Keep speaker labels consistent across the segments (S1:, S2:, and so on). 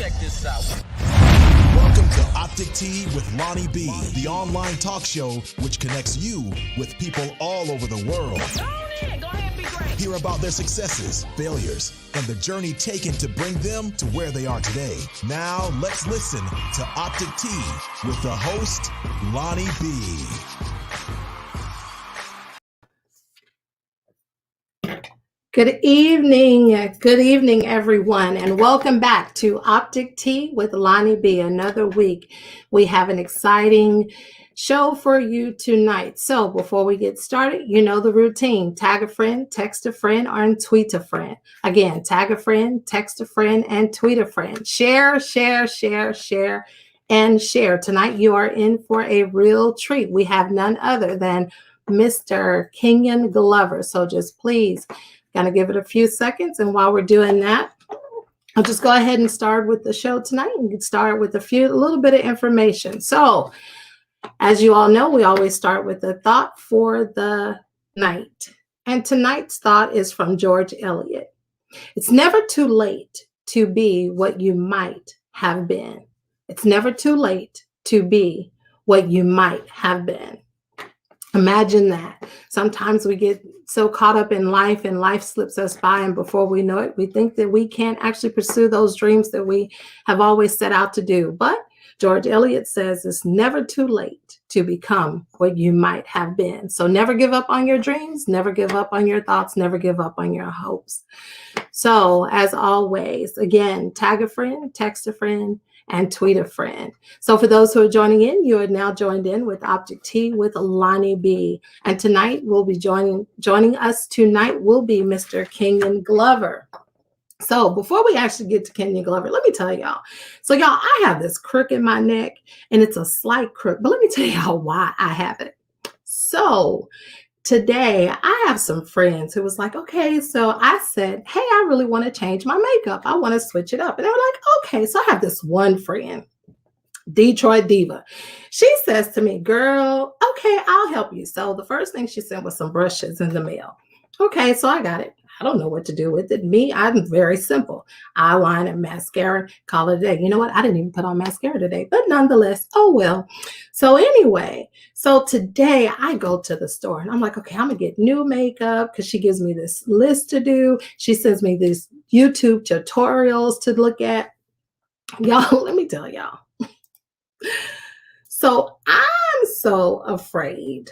S1: Check this out.
S2: Welcome to Optic Tea with LonnieB, the online talk show which connects you with people all over the world.
S1: Go ahead and be great.
S2: Hear about their successes, failures, and the journey taken to bring them to where they are today. Now, let's listen to Optic Tea with the host, LonnieB.
S3: Good evening, everyone, and welcome back to Optic Tea with LonnieB. Another week, we have an exciting show for you tonight. So before we get started, you know the routine. Tag a friend, text a friend, or tweet a friend. Again, tag a friend, text a friend, and tweet a friend. Share, and share. Tonight, you are in for a real treat. We have none other than Mr. Kenyon Glover. So just please, gonna give it a few seconds, and while we're doing that, I'll just go ahead and start with the show tonight and start with a little bit of information. So, as you all know, we always start with the thought for the night, and tonight's thought is from George Eliot. It's never too late to be what you might have been. It's never too late to be what you might have been. Imagine that. Sometimes we get so caught up in life and life slips us by, and before we know it, we think that we can't actually pursue those dreams that we have always set out to do. But George Eliot says it's never too late to become what you might have been. So never give up on your dreams, never give up on your thoughts, never give up on your hopes. So as always, again, tag a friend, text a friend, and tweet a friend. So for those who are joining in, you are now joined in with Optic Tea with LonnieB. And tonight will be joining us tonight will be Mr. Kenyon Glover. So before we actually get to Kenyon Glover, let me tell y'all. So y'all, I have this crook in my neck, and it's a slight crook, but let me tell y'all why I have it. So today, I have some friends who was like, okay, so I said, hey, I really want to change my makeup. I want to switch it up. And they were like, okay. So I have this one friend, Detroit Diva. She says to me, girl, okay, I'll help you. So the first thing she sent was some brushes in the mail. Okay, so I got it. I don't know what to do with it. I'm very simple. Eyeliner, mascara, call it a day. You know what? I didn't even put on mascara today, but nonetheless, oh well. So anyway, so today I go to the store and I'm like, okay, I'm gonna get new makeup because she gives me this list to do. She sends me these YouTube tutorials to look at. Y'all, let me tell y'all. So I'm so afraid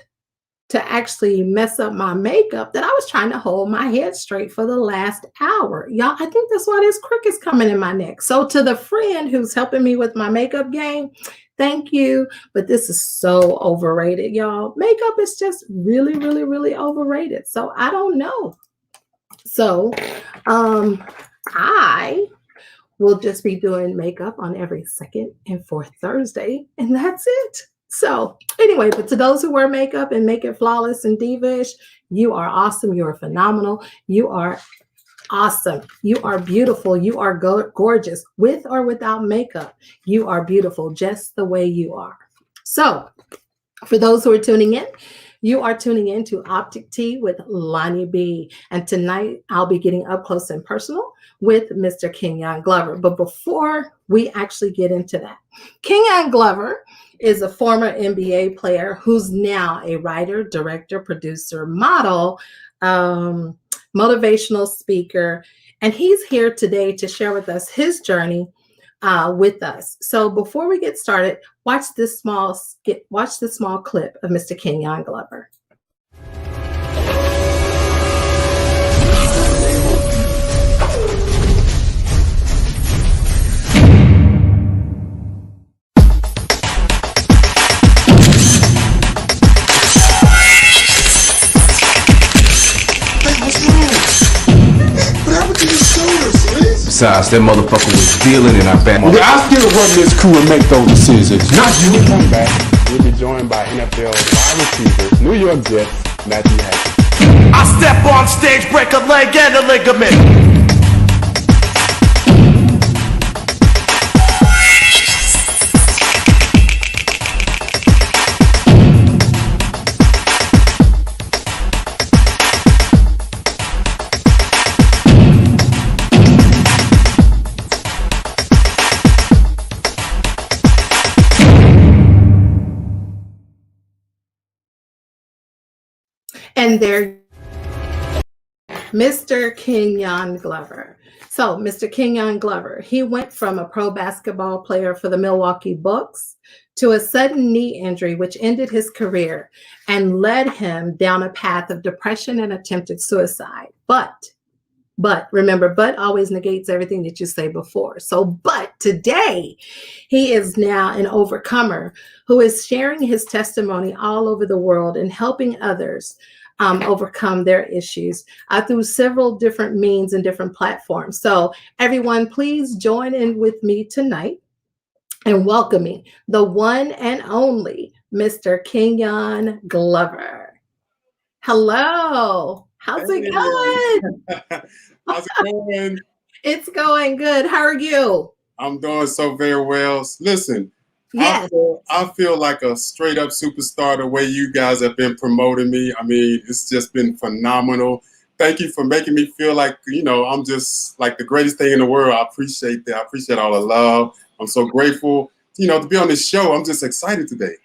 S3: to actually mess up my makeup that I was trying to hold my head straight for the last hour. Y'all, I think that's why this crook is coming in my neck. So to the friend who's helping me with my makeup game, thank you. But this is so overrated, y'all. Makeup is just really, really, really overrated. So I don't know. So I will just be doing makeup on every second and fourth Thursday, and that's it. So anyway, but to those who wear makeup and make it flawless and diva-ish, you are awesome. You are phenomenal. You are awesome. You are beautiful. You are gorgeous with or without makeup. You are beautiful just the way you are. So for those who are tuning in, you are tuning in to Optic Tea with LonnieB. And tonight I'll be getting up close and personal with Mr. Kenyon Glover. But before we actually get into that, Kenyon Glover is a former NBA player who's now a writer, director, producer, model, motivational speaker. And he's here today to share with us his journey with us. So before we get started, watch this small clip of Mr. Kenyon Glover.
S4: Besides, that motherfucker was dealing in our back.
S5: I still run this crew and make those decisions. Not you. Come back. We'll be joined by NFL wide receiver, New York Jets, Matthew Hackett.
S6: I step on stage, break a leg and a ligament.
S3: And there, Mr. Kenyon Glover. So, Mr. Kenyon Glover, he went from a pro basketball player for the Milwaukee Bucks to a sudden knee injury, which ended his career and led him down a path of depression and attempted suicide. But remember, but always negates everything that you say before. So, but today, he is now an overcomer who is sharing his testimony all over the world and helping others overcome their issues through several different means and different platforms. So, everyone, please join in with me tonight and welcoming the one and only Mr. Kenyon Glover. Hello. How's it going?
S5: How's it going?
S3: It's going good. How are you?
S5: I'm doing so very well. Listen,
S3: Yes.
S5: I feel like a straight up superstar the way you guys have been promoting me. I mean, it's just been phenomenal. Thank you for making me feel like, I'm just like the greatest thing in the world. I appreciate that. I appreciate all the love. I'm so grateful, to be on this show. I'm just excited today.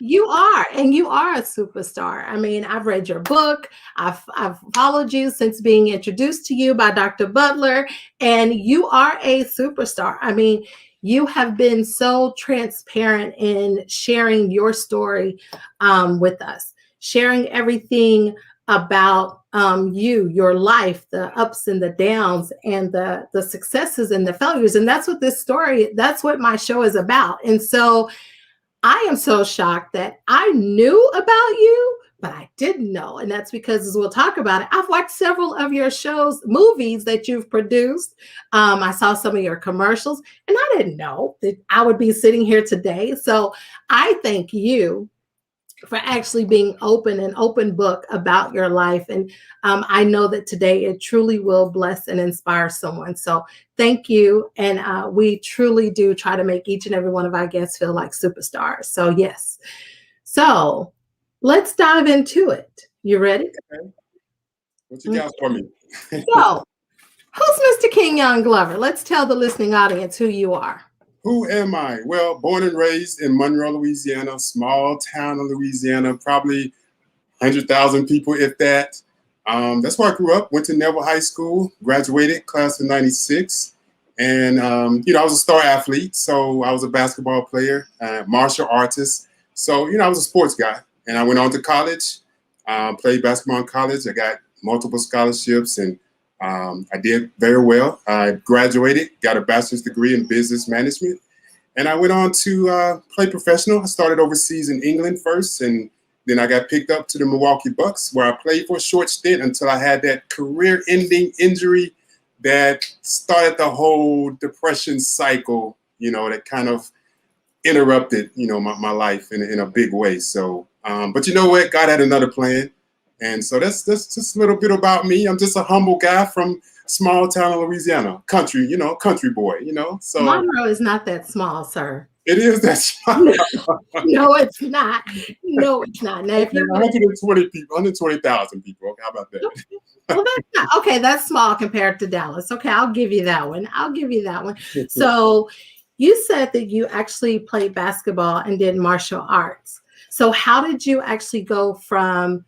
S3: You are, and you are a superstar. I mean, I've read your book. I've followed you since being introduced to you by Dr. Butler, and you are a superstar. I mean, you have been so transparent in sharing your story with us, sharing everything about your life, the ups and the downs, and the successes and the failures. And that's what my show is about. And so I am so shocked that I knew about you, but I didn't know. And that's because, as we'll talk about it, I've watched several of your movies that you've produced. I saw some of your commercials, and I didn't know that I would be sitting here today. So I thank you for actually being an open book about your life. And I know that today it truly will bless and inspire someone. So thank you. And we truly do try to make each and every one of our guests feel like superstars. So yes. So let's dive into it. You ready?
S5: Okay. What you got for me?
S3: So who's Mr. Kenyon Glover? Let's tell the listening audience who you are.
S5: Who am I? Well, born and raised in Monroe, Louisiana, small town in Louisiana, probably 100,000 people, if that. That's where I grew up, went to Neville High School, graduated, class of 96. And, I was a star athlete. So I was a basketball player, martial artist. So, I was a sports guy. And I went on to college, played basketball in college. I got multiple scholarships and I did very well. I graduated, got a bachelor's degree in business management, and I went on to play professional. I started overseas in England first, and then I got picked up to the Milwaukee Bucks, where I played for a short stint until I had that career-ending injury that started the whole depression cycle, that kind of interrupted, my life in a big way. So, but you know what? God had another plan. And so that's just a little bit about me. I'm just a humble guy from small town in Louisiana, country boy, So
S3: Monroe is not that small, sir.
S5: It is that small.
S3: No, it's not. No, it's not. Now, if you're
S5: 120 people, 120,000 people. Okay, how about that?
S3: Well, that's not, okay. That's small compared to Dallas. Okay, I'll give you that one. So you said that you actually played basketball and did martial arts. So how did you actually go from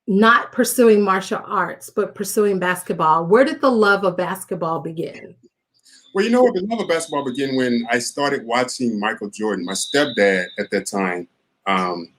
S3: not pursuing martial arts, but pursuing basketball? Where did the love of basketball begin?
S5: Well, the love of basketball began when I started watching Michael Jordan, my stepdad at that time.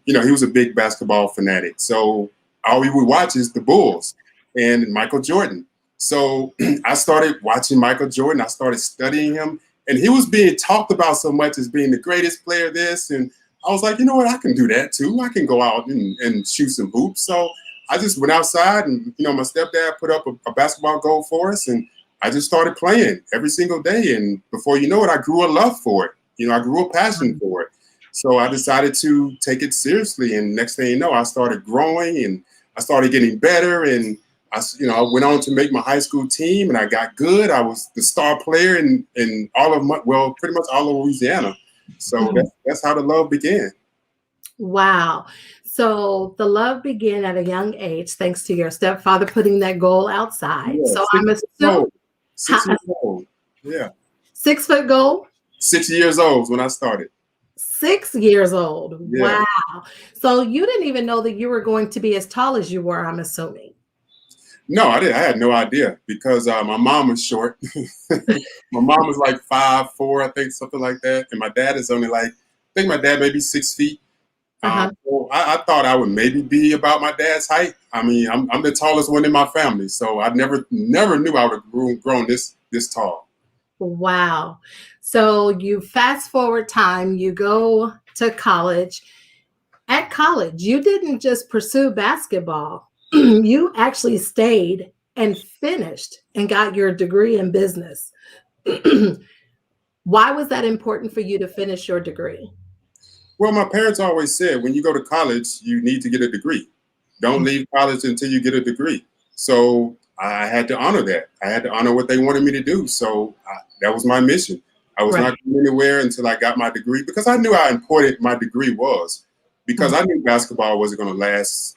S5: He was a big basketball fanatic. So all we would watch is the Bulls and Michael Jordan. So I started watching Michael Jordan. I started studying him, and he was being talked about so much as being the greatest player of this. And I was like, you know what? I can do that too. I can go out and shoot some hoops. So I just went outside and, my stepdad put up a basketball goal for us, and I just started playing every single day. And before you know it, I grew a love for it. I grew a passion for it. So I decided to take it seriously. And next thing you know, I started growing and I started getting better. And I went on to make my high school team, and I got good. I was the star player in all of pretty much all of Louisiana. So that's how the love began.
S3: Wow. So the love began at a young age, thanks to your stepfather putting that goal outside.
S5: Yeah,
S3: so I'm assuming
S5: 6 years old. Yeah.
S3: 6 foot goal?
S5: 6 years old when I started.
S3: 6 years old.
S5: Yeah.
S3: Wow. So you didn't even know that you were going to be as tall as you were, I'm assuming.
S5: No, I didn't. I had no idea because my mom was short. My mom was like 5'4", I think, something like that, and my dad is only like, I think my dad may be 6 feet.
S3: Uh-huh.
S5: So I thought I would maybe be about my dad's height. I mean, I'm the tallest one in my family, so I never knew I would have grown this tall.
S3: Wow. So you fast forward time, you go to college. At college, you didn't just pursue basketball. You actually stayed and finished and got your degree in business. Why was that important for you to finish your degree?
S5: Well, my parents always said when you go to college, you need to get a degree. Don't leave college until you get a degree. So I had to honor that. I had to honor what they wanted me to do. So that was my mission. I was
S3: Right.
S5: not going anywhere until I got my degree because I knew how important my degree was. Because I knew basketball wasn't going to last,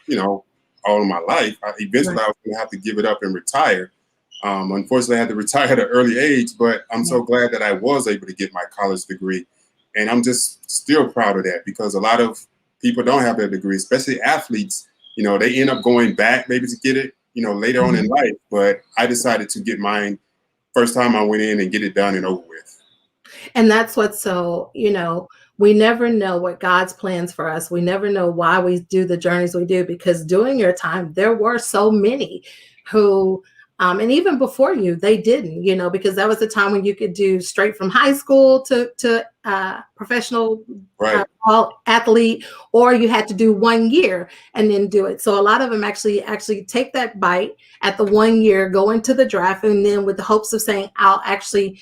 S5: all of my life. Eventually, I was going to have to give it up and retire. Unfortunately, I had to retire at an early age, but I'm so glad that I was able to get my college degree. And I'm just still proud of that because a lot of people don't have their degree, especially athletes. They end up going back maybe to get it, later on in life. But I decided to get mine first time I went in and get it done and over with.
S3: And that's what's so, we never know what God's plans for us. We never know why we do the journeys we do, because during your time, there were so many who, and even before you, they didn't, because that was the time when you could do straight from high school to professional
S5: Right.
S3: athlete, or you had to do 1 year and then do it. So a lot of them actually take that bite at the 1 year, go into the draft, and then with the hopes of saying, I'll actually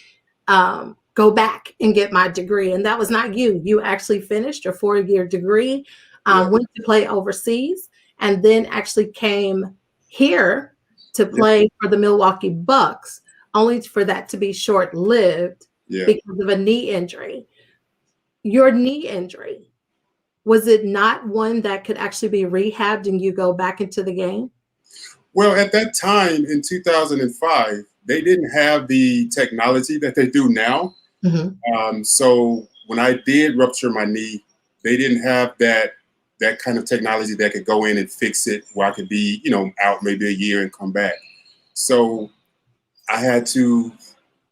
S3: go back and get my degree. And that was not you. You actually finished your 4-year degree, went to play overseas, and then actually came here to play for the Milwaukee Bucks, only for that to be short-lived because of a knee injury. Your knee injury, was it not one that could actually be rehabbed and you go back into the game?
S5: Well, at that time in 2005, they didn't have the technology that they do now. So when I did rupture my knee, they didn't have that kind of technology that could go in and fix it where I could be, out maybe a year and come back. So I had to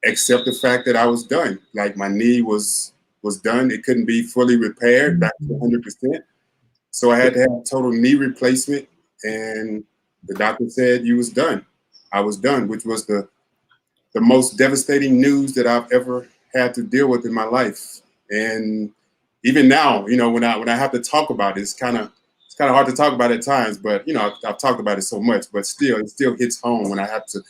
S5: accept the fact that I was done. Like my knee was done. It couldn't be fully repaired back to 100%. So I had to have total knee replacement. And the doctor said you was done. I was done, which was the most devastating news that I've ever had to deal with in my life. And even now, when I have to talk about it, it's kind of hard to talk about at times, but I've talked about it so much, but still, it still hits home when I have to,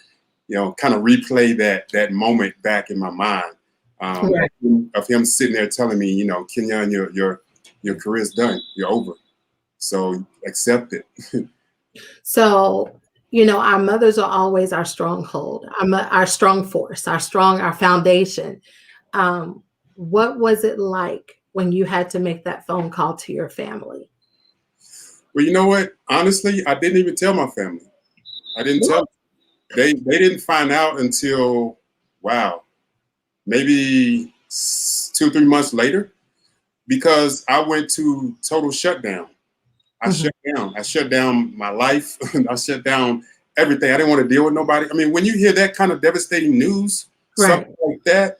S5: kind of replay that moment back in my mind of him sitting there telling me, Kenyon, your career's done, you're over, so accept it.
S3: So, our mothers are always our stronghold, our strong force, our foundation. What was it like when you had to make that phone call to your family?
S5: Well, you know what? Honestly, I didn't even tell my family. I didn't tell them. They didn't find out until, maybe 2-3 months later, because I went to total shutdown. I shut down. I shut down my life. I shut down everything. I didn't want to deal with nobody. I mean, when you hear that kind of devastating news, something like that,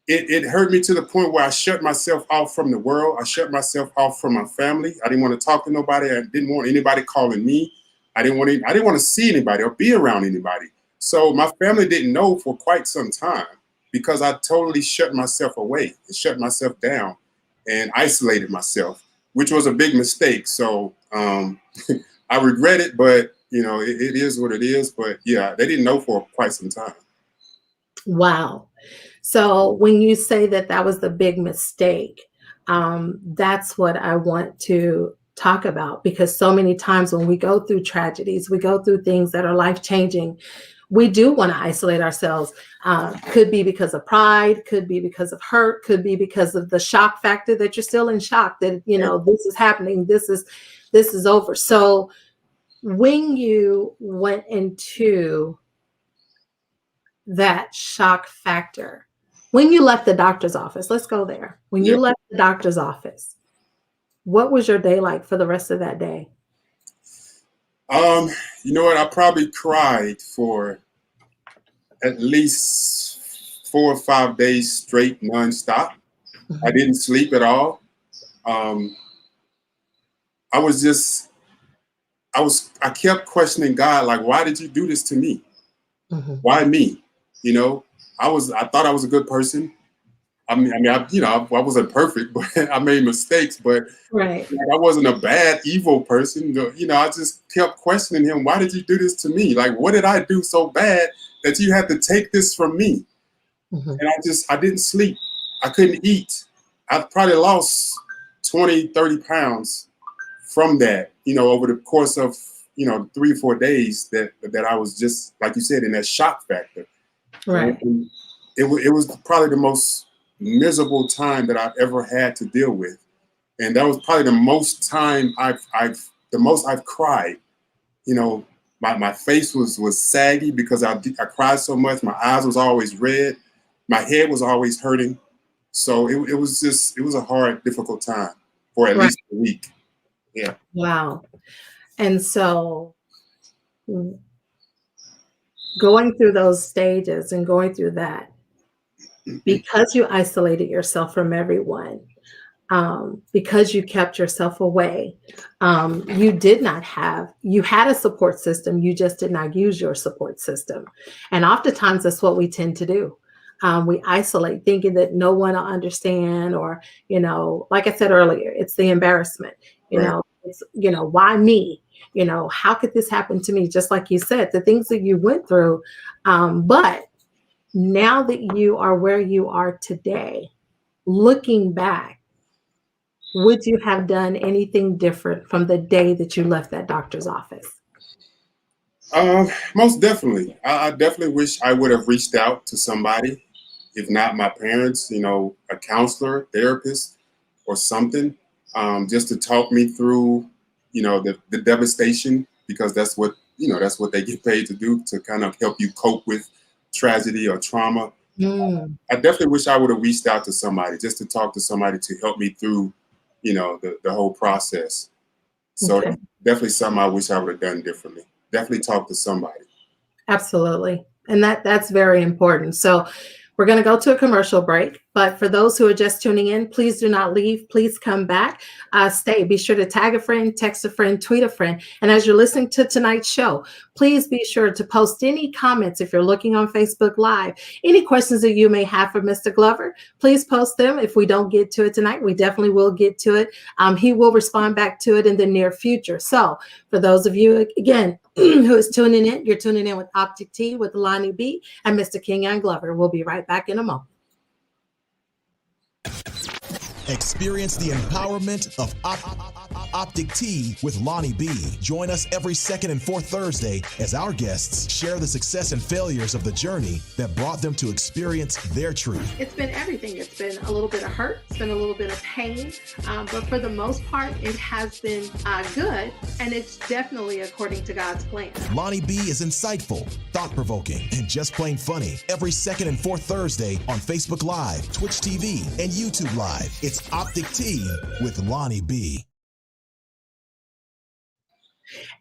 S5: it hurt me to the point where I shut myself off from the world. I shut myself off from my family. I didn't want to talk to nobody. I didn't want anybody calling me. I didn't want to see anybody or be around anybody. So my family didn't know for quite some time because I totally shut myself away and shut myself down and isolated myself, which was a big mistake. So I regret it, but it is what it is. But yeah, they didn't know for quite some time.
S3: Wow. So when you say that was the big mistake, that's what I want to talk about, because so many times when we go through tragedies, we go through things that are life-changing, we do want to isolate ourselves. Could be because of pride, could be because of hurt, could be because of the shock factor that you're still in shock that, this is happening, this is over. So when you went into that shock factor, When you left the doctor's office, let's go there. When you
S5: Yeah.
S3: left the doctor's office, what was your day like for the rest of that day?
S5: You know what? I probably cried for at least 4 or 5 days straight, nonstop. I didn't sleep at all. I kept questioning God, like, why did you do this to me? Why me? You know, I thought I was a good person. I wasn't perfect, but I made mistakes, but
S3: Right.
S5: like, I wasn't a bad, evil person. You know, I just kept questioning him. Why did you do this to me? Like, what did I do so bad that you had to take this from me? And I didn't sleep. I couldn't eat. I probably lost 20, 30 pounds from that, you know, over the course of, 3 or 4 days that I was just, like you said, in that shock factor.
S3: Right.
S5: And it was probably the most miserable time that I've ever had to deal with. And that was probably the most time I've cried. You know, my face was saggy because I cried so much. My eyes was always red. My head was always hurting. So it was a hard, difficult time for at least a week. Yeah.
S3: Wow. And so going through those stages and going through that, because you isolated yourself from everyone, because you kept yourself away, you had a support system, you just did not use your support system. And oftentimes that's what we tend to do. We isolate thinking that no one will understand, or, like I said earlier, it's the embarrassment, it's, why me? How could this happen to me? Just like you said, the things that you went through. But now that you are where you are today, looking back, would you have done anything different from the day that you left that doctor's office?
S5: Most definitely. I definitely wish I would have reached out to somebody, if not my parents, a counselor, therapist, or something, just to talk me through, the devastation, because that's what they get paid to do, to kind of help you cope with tragedy or trauma. I definitely wish I would have reached out to somebody, just to talk to somebody to help me through, the whole process. So
S3: Okay.
S5: definitely something I wish I would have done differently. Definitely talk to somebody.
S3: Absolutely. And that's very important. So we're going to go to a commercial break, but for those who are just tuning in, please do not leave. Please come back. Stay. Be sure to tag a friend, text a friend, tweet a friend. And as you're listening to tonight's show, please be sure to post any comments if you're looking on Facebook Live. Any questions that you may have for Mr. Glover, please post them. If we don't get to it tonight, we definitely will get to it. He will respond back to it in the near future. So for those of you, again, who is tuning in, you're tuning in with Optic Tea with LonnieB and Mr. Kenyon Glover. We'll be right back in a moment.
S2: Experience the empowerment of Optic Tea with LonnieB. Join us every second and fourth Thursday as our guests share the success and failures of the journey that brought them to experience their truth.
S3: It's been everything. It's been a little bit of hurt. It's been a little bit of pain. But for the most part, it has been good. And it's definitely according to God's plan.
S2: LonnieB is insightful, thought-provoking, and just plain funny. Every second and fourth Thursday on Facebook Live, Twitch TV, and YouTube Live. It's Optic Tea with LonnieB.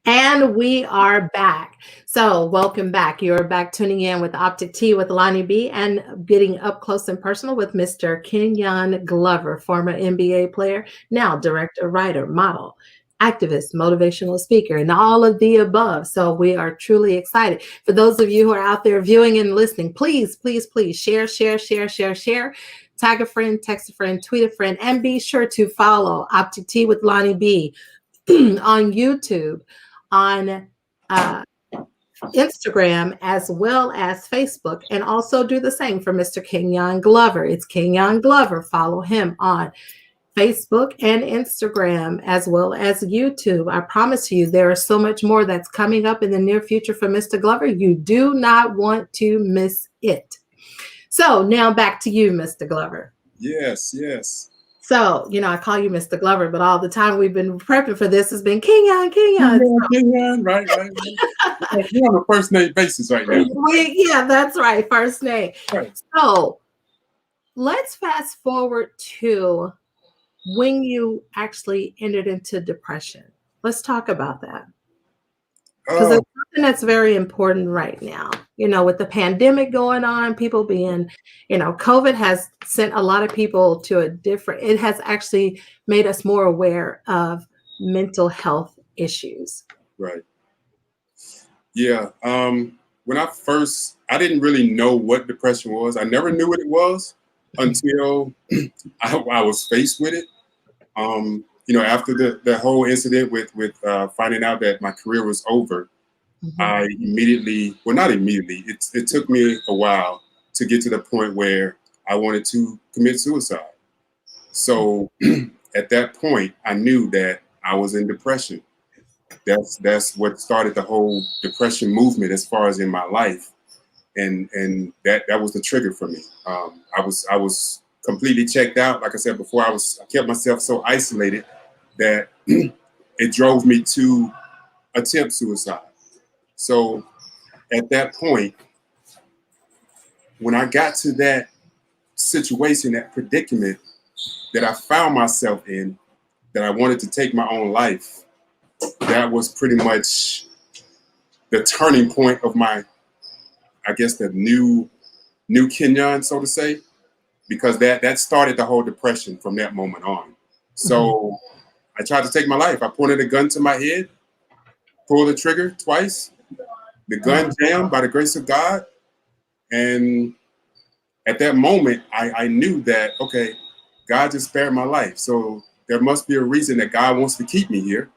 S3: And we are back. So welcome back. You're back tuning in with Optic Tea with LonnieB and getting up close and personal with Mr. Kenyon Glover, former NBA player, now director, writer, model, activist, motivational speaker, and all of the above. So we are truly excited. For those of you who are out there viewing and listening, please, please, please share. Tag a friend, text a friend, tweet a friend, and be sure to follow Optic Tea with LonnieB on YouTube, on Instagram, as well as Facebook, and also do the same for Mr. Kenyon Glover. It's Kenyon Glover. Follow him on Facebook and Instagram, as well as YouTube. I promise you, there is so much more that's coming up in the near future for Mr. Glover. You do not want to miss it. So now back to you, Mr. Glover.
S5: Yes.
S3: So, I call you Mr. Glover, but all the time we've been prepping for this has been Kenyon.
S5: Right. We're on a first name basis right now.
S3: Yeah, that's right. First name.
S5: Right.
S3: So let's fast forward to when you actually entered into depression. Let's talk about that. Because
S5: Oh,
S3: it's something that's very important right now. You know, with the pandemic going on, people being, COVID has sent a lot of people to it has actually made us more aware of mental health issues.
S5: right. Yeah. When I didn't really know what depression was. I never knew what it was until I was faced with it. After the whole incident with finding out that my career was over, I immediately, well, not immediately, it took me a while to get to the point where I wanted to commit suicide. So at that point, I knew that I was in depression. That's what started the whole depression movement as far as in my life, and that was the trigger for me. I was completely checked out. Like I said before, I kept myself so isolated that it drove me to attempt suicide. So at that point, when I got to that situation, that predicament that I found myself in, that I wanted to take my own life, that was pretty much the turning point of my, I guess, the new Kenyon, so to say, because that started the whole depression from that moment on. So I tried to take my life. I pointed a gun to my head, pulled the trigger twice. The gun jammed by the grace of God. And at that moment, I knew that, okay, God just spared my life. So there must be a reason that God wants to keep me here.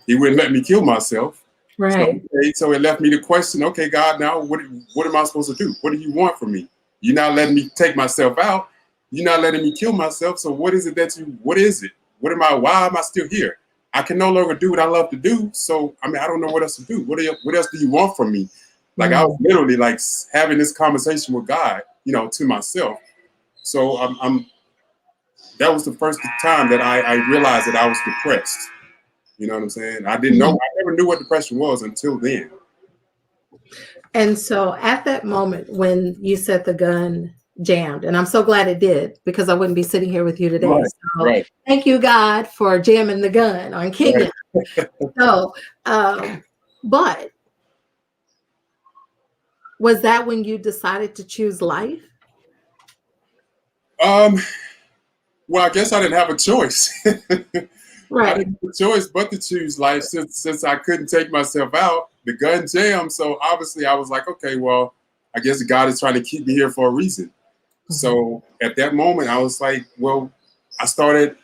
S5: He wouldn't let me kill myself.
S3: Right.
S5: So it left me to question, okay, God, now what am I supposed to do? What do you want from me? You're not letting me take myself out. You're not letting me kill myself. So what is it? Why am I still here? I can no longer do what I love to do. So, I don't know what else to do. What else do you want from me? Like I was literally like having this conversation with God, to myself. So that was the first time that I realized that I was depressed. You know what I'm saying? I didn't know, I never knew what depression was until then.
S3: And so at that moment when you said the gun jammed, and I'm so glad it did, because I wouldn't be sitting here with you today.
S5: Right,
S3: so
S5: right.
S3: Thank you, God, for jamming the gun on Kenyon. Right. So, but was that when you decided to choose life?
S5: Well, I guess I didn't have a choice.
S3: Right.
S5: I didn't have a choice but to choose life since I couldn't take myself out. The gun jammed. So obviously I was like, okay, well, I guess God is trying to keep me here for a reason. So at that moment, I was like, well, I started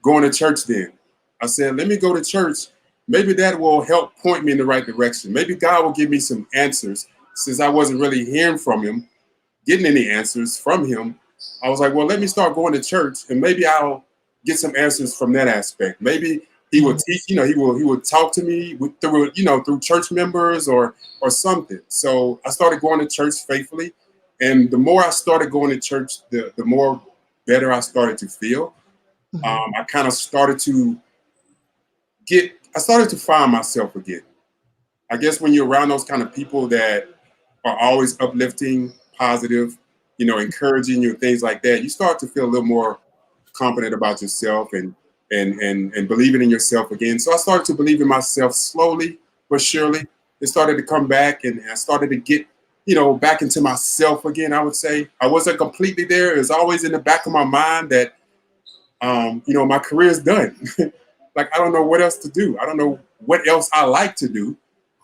S5: going to church then. I said, let me go to church. Maybe that will help point me in the right direction. Maybe God will give me some answers since I wasn't really hearing from him, getting any answers from him. I was like, well, let me start going to church and maybe I'll get some answers from that aspect. Maybe he will teach, he would talk to me through church members or something. So I started going to church faithfully. And the more I started going to church, the more better I started to feel. I kind of started to find myself again. I guess when you're around those kind of people that are always uplifting, positive, encouraging you, things like that, you start to feel a little more confident about yourself and believing in yourself again. So I started to believe in myself slowly but surely. It started to come back, and I started to get, back into myself again. I would say I wasn't completely there. It was always in the back of my mind that, my career is done. Like, I don't know what else to do. I don't know what else I like to do.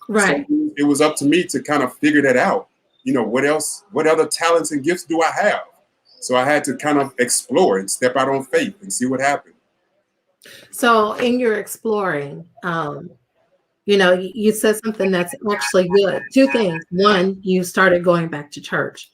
S3: Right.
S5: So it was up to me to kind of figure that out. What other talents and gifts do I have? So I had to kind of explore and step out on faith and see what happened.
S3: So in your exploring, you said something that's actually good. Two things. One, you started going back to church.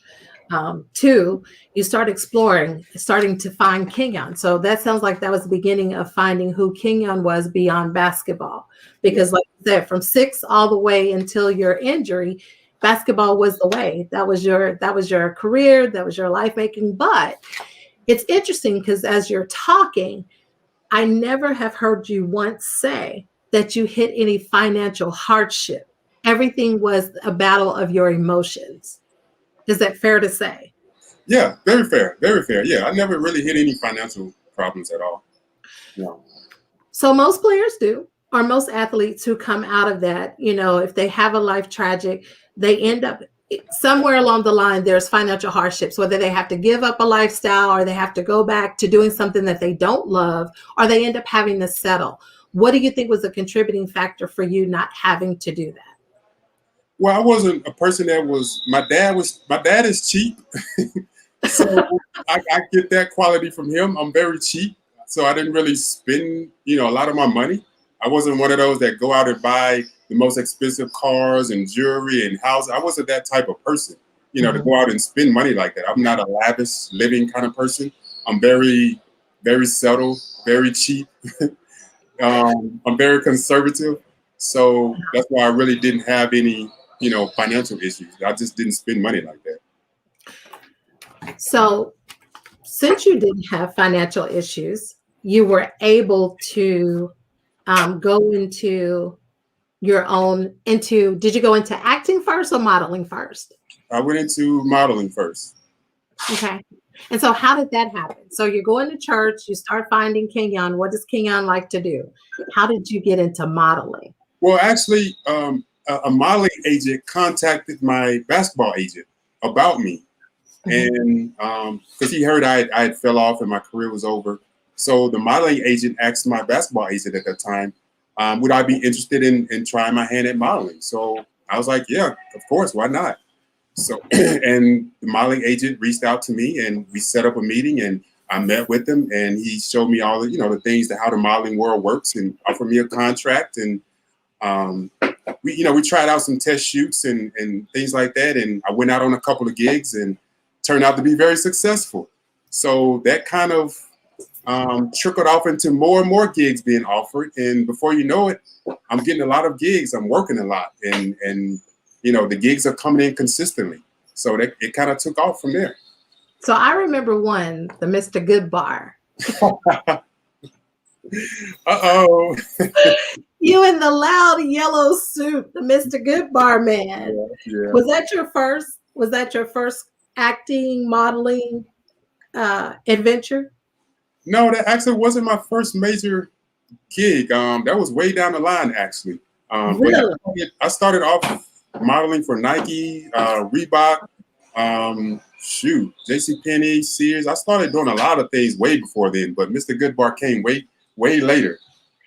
S3: Two, you start exploring, starting to find Kenyon. So that sounds like that was the beginning of finding who Kenyon was beyond basketball. Because like I said, from 6 all the way until your injury, basketball was the way. That was your career, that was your life making. But it's interesting because as you're talking, I never have heard you once say that you hit any financial hardship. Everything was a battle of your emotions. Is that fair to say?
S5: Yeah, very fair, very fair. Yeah, I never really hit any financial problems at all. No.
S3: So most players do, or most athletes who come out of that, if they have a life tragic, they end up somewhere along the line, there's financial hardships, whether they have to give up a lifestyle or they have to go back to doing something that they don't love, or they end up having to settle. What do you think was a contributing factor for you not having to do that?
S5: Well, I wasn't a person that was. My dad is cheap, so I get that quality from him. I'm very cheap, so I didn't really spend a lot of my money. I wasn't one of those that go out and buy the most expensive cars and jewelry and houses. I wasn't that type of person, to go out and spend money like that. I'm not a lavish living kind of person. I'm very, very subtle, very cheap. I'm very conservative, so that's why I really didn't have any financial issues. I just didn't spend money like that.
S3: So since you didn't have financial issues, you were able to go into did you go into acting first or modeling first?
S5: I went into modeling first.
S3: Okay. And so how did that happen? So you're going to church, you start finding Kenyon. What does Kenyon like to do? How did you get into modeling?
S5: Well, actually, a modeling agent contacted my basketball agent about me. And because he heard I had fell off and my career was over. So the modeling agent asked my basketball agent at that time, would I be interested in trying my hand at modeling? So I was like, yeah, of course, why not? So, and the modeling agent reached out to me and we set up a meeting and I met with him and he showed me all the, the things how the modeling world works and offered me a contract. And we tried out some test shoots and things like that. And I went out on a couple of gigs and turned out to be very successful. So that kind of trickled off into more and more gigs being offered. And before you know it, I'm getting a lot of gigs. I'm working a lot and the gigs are coming in consistently. So it kind of took off from there.
S3: So I remember the Mr. Good Bar.
S5: Uh-oh.
S3: You in the loud yellow suit, the Mr. Good Bar man.
S5: Yeah.
S3: Was that your first acting, modeling adventure?
S5: No, that actually wasn't my first major gig. That was way down the line, actually.
S3: Really?
S5: I started off modeling for Nike, Reebok, JCPenney, Sears. I started doing a lot of things way before then, but Mr. Goodbar came way later.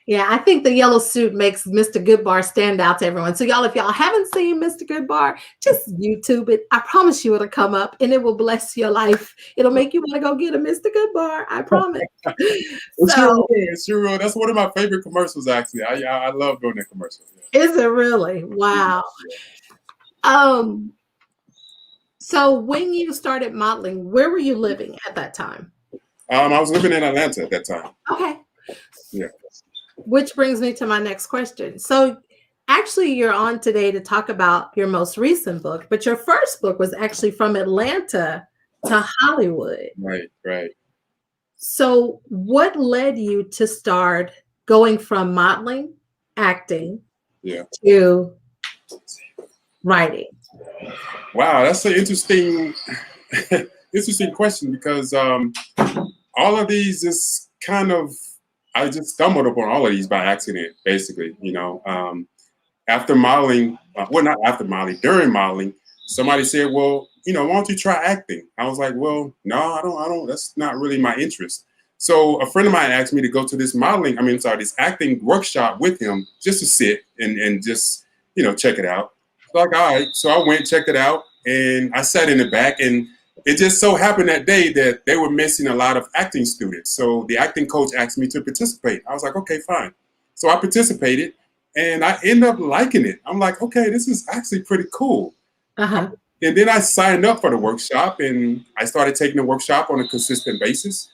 S3: Yeah, I think the yellow suit makes Mr. Goodbar stand out to everyone. So y'all, if y'all haven't seen Mr. Goodbar, just YouTube it. I promise you it'll come up and it will bless your life. It'll make you want to go get a Mr. Goodbar. I promise.
S5: It's true. That's one of my favorite commercials, actually. I love doing that commercial. Yeah.
S3: Is it really? Wow. So when you started modeling, where were you living at that time?
S5: I was living in Atlanta at that time.
S3: Okay.
S5: Yeah.
S3: Which brings me to my next question. So actually you're on today to talk about your most recent book, but your first book was actually from Atlanta to Hollywood.
S5: Right.
S3: So what led you to start going from modeling, acting, to writing?
S5: Wow, that's an interesting question because all of these is kind of, I just stumbled upon all of these by accident, basically. After modeling, not after modeling, during modeling, somebody said, well, why don't you try acting? I was like, well, no, I don't, that's not really my interest. So a friend of mine asked me to go to this this acting workshop with him just to sit and just, check it out. Like, all right. So I went, checked it out, and I sat in the back, and it just so happened that day that they were missing a lot of acting students. So the acting coach asked me to participate. I was like, okay, fine. So I participated, and I ended up liking it. I'm like, okay, this is actually pretty cool.
S3: Uh-huh.
S5: And then I signed up for the workshop, and I started taking the workshop on a consistent basis,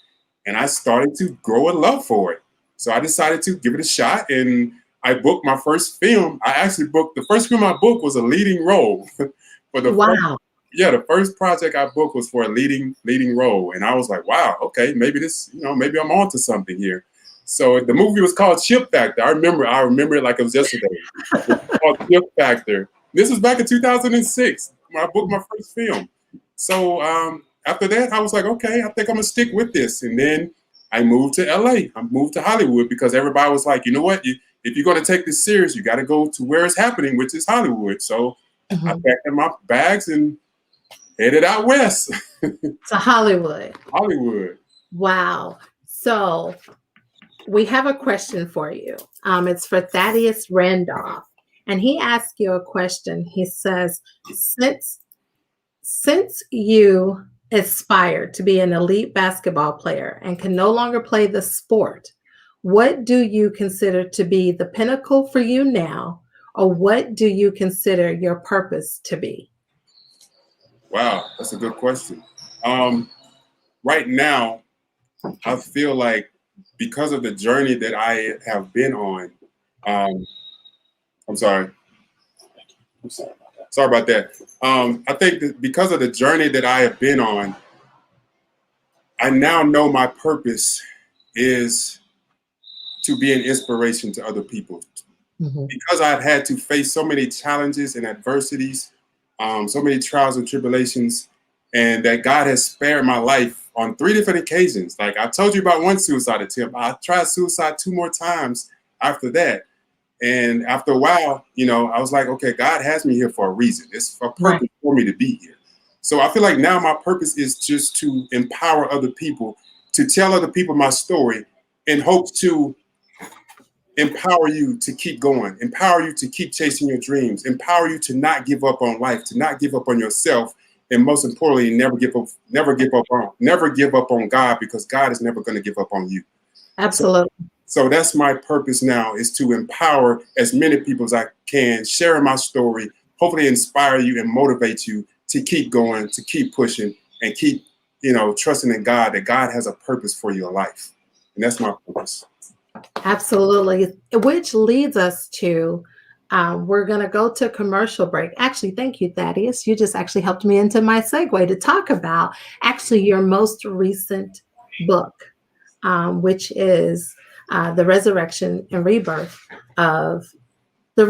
S5: and I started to grow a love for it. So I decided to give it a shot, and I booked my first film. The first film I booked was a leading role. The first project I booked was for a leading role. And I was like, wow, okay, maybe maybe I'm onto something here. So the movie was called Chip Factor. I remember it like it was yesterday. It was called Chip Factor. This was back in 2006 when I booked my first film. So after that, I was like, okay, I think I'm gonna stick with this. And then I moved to LA. I moved to Hollywood because everybody was like, you know what? If you're gonna take this serious, you got to go to where it's happening, which is Hollywood. So I packed in my bags and headed out west.
S3: To Hollywood.
S5: Hollywood.
S3: Wow. So we have a question for you. It's for Thaddeus Randolph. And he asked you a question. He says, since you aspire to be an elite basketball player and can no longer play the sport, what do you consider to be the pinnacle for you now? Or what do you consider your purpose to be?
S5: Wow, that's a good question. Right now, I feel like because of the journey that I have been on, I'm sorry. Sorry about that. I think that because of the journey that I have been on, I now know my purpose is to be an inspiration to other people. Because I've had to face so many challenges and adversities, so many trials and tribulations, and that God has spared my life on 3 different occasions. Like I told you about one suicide attempt. I tried suicide 2 more times after that. And after a while, you know, I was like, okay, God has me here for a reason. It's a purpose for me to be here. So I feel like now my purpose is just to empower other people, to tell other people my story in hopes to empower you to keep going, empower you to keep chasing your dreams, empower you to not give up on life, to not give up on yourself, and most importantly, never give up on God, because God is never going to give up on you.
S3: Absolutely.
S5: So that's my purpose now, is to empower as many people as I can, sharing my story, hopefully inspire you and motivate you to keep going, to keep pushing, and keep, you know, trusting in God, that God has a purpose for your life. And that's my purpose.
S3: Absolutely. Which leads us to, we're going to go to commercial break. Actually, thank you, Thaddeus. You just actually helped me into my segue to talk about actually your most recent book, which is the resurrection and rebirth of a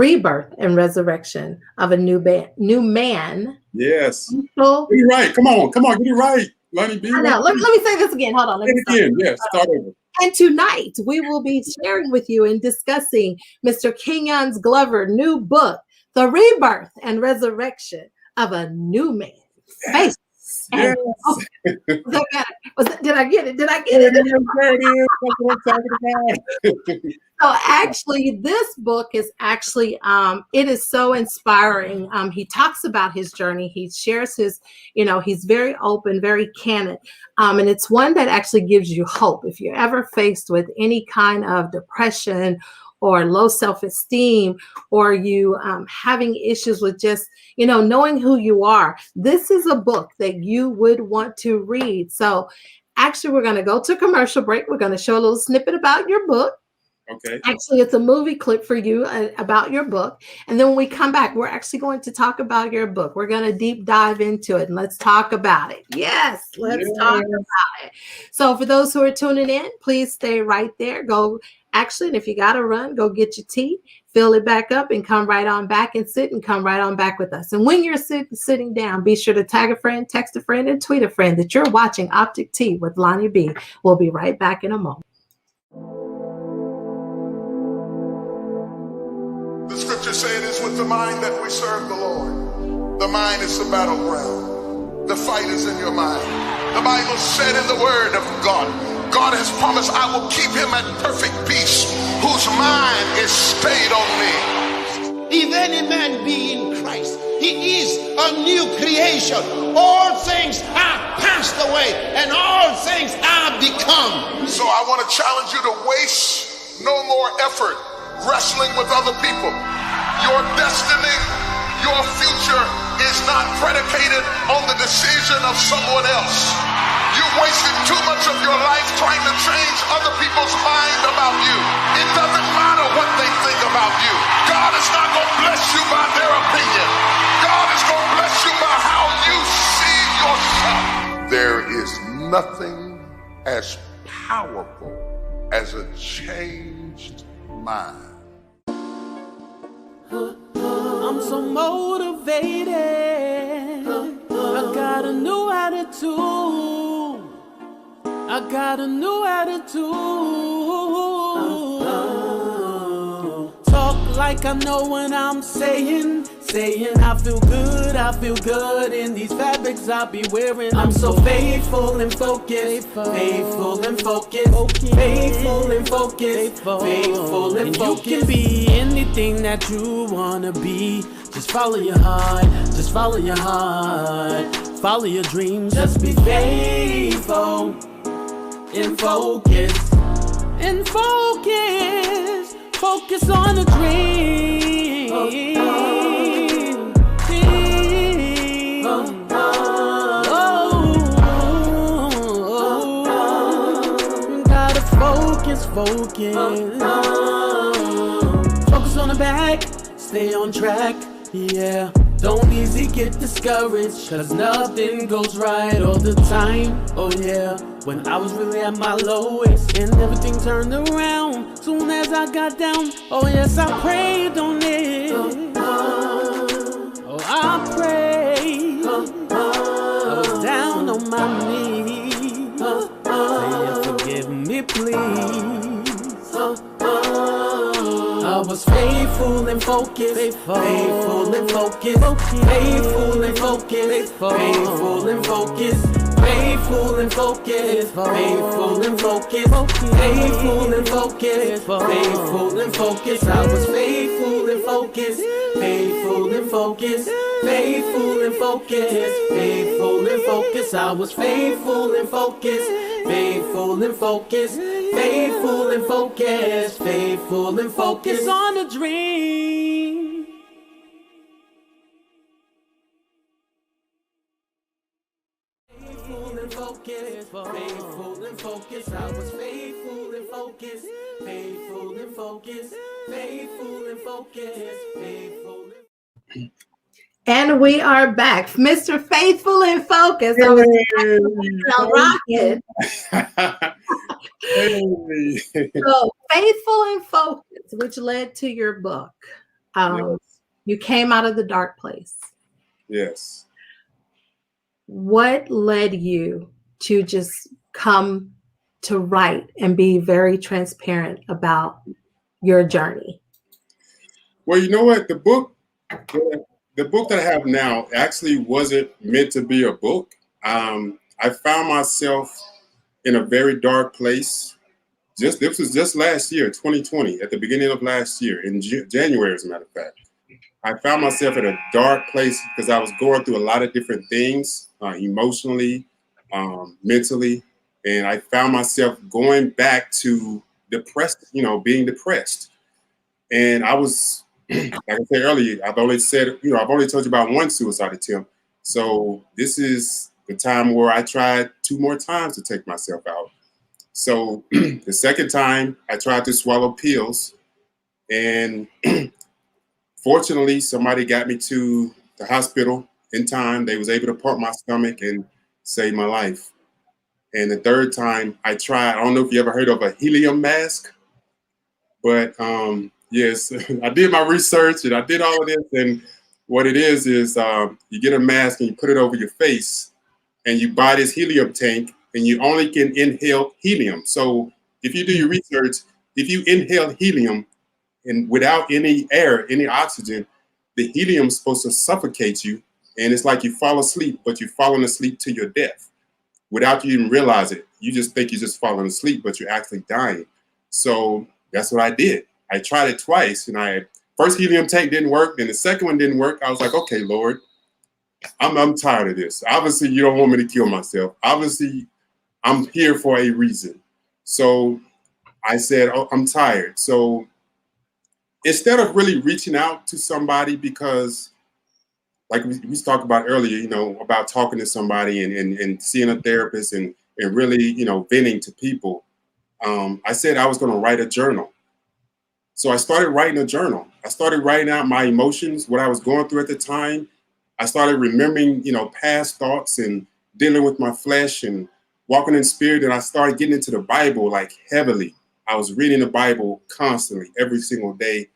S3: new man.
S5: Yes. Get it right. Come on, get it right. LonnieB.
S3: I know. Let me say this again. Hold on.
S5: Say it again. Yes, start over.
S3: And tonight we will be sharing with you and discussing Mr. Kenyon's Glover new book, The Rebirth and Resurrection of a New Man.
S5: Yes. Yes.
S3: Did I get it? Did I get it?
S5: That's what I'm talking about.
S3: So actually, this book is actually, it is so inspiring. He talks about his journey. He shares his, he's very open, very candid. And it's one that actually gives you hope. If you're ever faced with any kind of depression or low self-esteem, or you having issues with just, knowing who you are, this is a book that you would want to read. So actually, we're going to go to commercial break. We're going to show a little snippet about your book.
S5: Okay.
S3: Actually, it's a movie clip for you about your book. And then when we come back, we're actually going to talk about your book. We're going to deep dive into it and let's talk about it. Yes, let's talk about it. So for those who are tuning in, please stay right there. And if you got to run, go get your tea, fill it back up, and come right on back and sit and come right on back with us. And when you're sitting down, be sure to tag a friend, text a friend, and tweet a friend that you're watching Optic Tea with LonnieB. We'll be right back in a moment.
S7: The scripture said it's with the mind that we serve the Lord. The mind is the battleground. The fight is in your mind. The Bible said in the word of God, God has promised, I will keep him at perfect peace, whose mind is stayed on me.
S8: If any man be in Christ, he is a new creation. All things are passed away and all things are become.
S7: So I want to challenge you to waste no more effort wrestling with other people. Your destiny, your future is not predicated on the decision of someone else. You wasted too much of your life trying to change other people's mind about you. It doesn't matter what they think about you. God is not going to bless you by their opinion. God is going to bless you by how you see yourself. There is nothing as powerful as a changed mind.
S9: I'm so motivated. I got got a new attitude. I got a new attitude. Talk like I know what I'm saying. I feel good in these fabrics I be wearing. I'm so faithful and focused, faithful and focused, faithful and focused, faithful and focused. You can be anything that you wanna be. Just follow your heart, just follow your heart. Follow your dreams, just be faithful and focus, and focus. Focus on the dream. Gotta focus. Focus on the back, stay on track, yeah. Don't easy get discouraged, cause nothing goes right all the time, oh yeah. When I was really at my lowest and everything turned around, soon as I got down, oh yes, I prayed on it. Oh, I prayed. I was down on my knees. Say, forgive me, please. I was faithful and focused, faithful and focused, faithful and focused, faithful and focused, faithful and focused, faithful and focused, faithful and focused, faithful and focused. I was faithful and focused, faithful and focused, faithful and focused, faithful and focused. I was faithful and focused, faithful and focused, faithful and focused, faithful and focused on the dream. Faithful and focused, faithful and focused. I was faithful and focused, faithful and focused, faithful and focused, faithful and
S3: And we are back, Mr. Faithful and Focused. I was rocking. So, Faithful and Focused, which led to your book.
S5: Yes.
S3: You came out of the dark place.
S5: Yes.
S3: What led you to just come to write and be very transparent about your journey?
S5: Well, you know what? The book that I have now actually wasn't meant to be a book. I found myself in a very dark place. This was just last year, 2020, at the beginning of last year, in January, as a matter of fact. I found myself in a dark place because I was going through a lot of different things, emotionally, mentally, and I found myself going back to being depressed. And I was, like I said earlier, I've only told you about one suicide attempt. So this is the time where I tried 2 more times to take myself out. So the second time I tried to swallow pills, and fortunately somebody got me to the hospital in time. They was able to pump my stomach and save my life. And the third time I tried, I don't know if you ever heard of a helium mask, but yes, I did my research and I did all of this. And what it is you get a mask and you put it over your face and you buy this helium tank and you only can inhale helium. So if you do your research, if you inhale helium and without any air, any oxygen, the helium is supposed to suffocate you. And it's like you fall asleep, but you're falling asleep to your death without you even realize it. You just think you're just falling asleep, but you're actually dying. So that's what I did. I tried it twice, and first helium tank didn't work, then the second one didn't work. I was like, okay, Lord, I'm tired of this. Obviously, you don't want me to kill myself. Obviously, I'm here for a reason. So I said, oh, I'm tired. So instead of really reaching out to somebody, because like we talked about earlier, about talking to somebody and seeing a therapist and really, venting to people, I said I was going to write a journal. So I started writing a journal. I started writing out my emotions, what I was going through at the time. I started remembering, past thoughts and dealing with my flesh and walking in spirit. And I started getting into the Bible like heavily. I was reading the Bible constantly, every single day,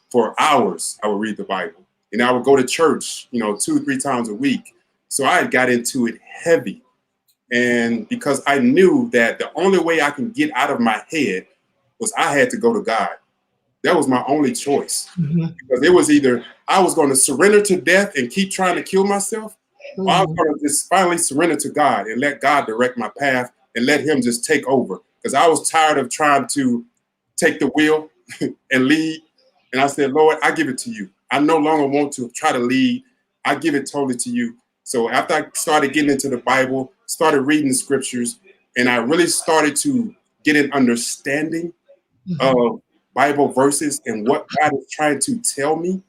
S5: for hours. I would read the Bible. And I would go to church, 2 or 3 times a week. So I got into it heavy. And because I knew that the only way I can get out of my head was I had to go to God. That was my only choice. Because it was either I was going to surrender to death and keep trying to kill myself, or I was going to just finally surrender to God and let God direct my path and let him just take over. Because I was tired of trying to take the wheel and lead. And I said, Lord, I give it to you. I no longer want to try to lead. I give it totally to you. So after I started getting into the Bible, started reading the scriptures, and I really started to get an understanding of Bible verses and what God is trying to tell me,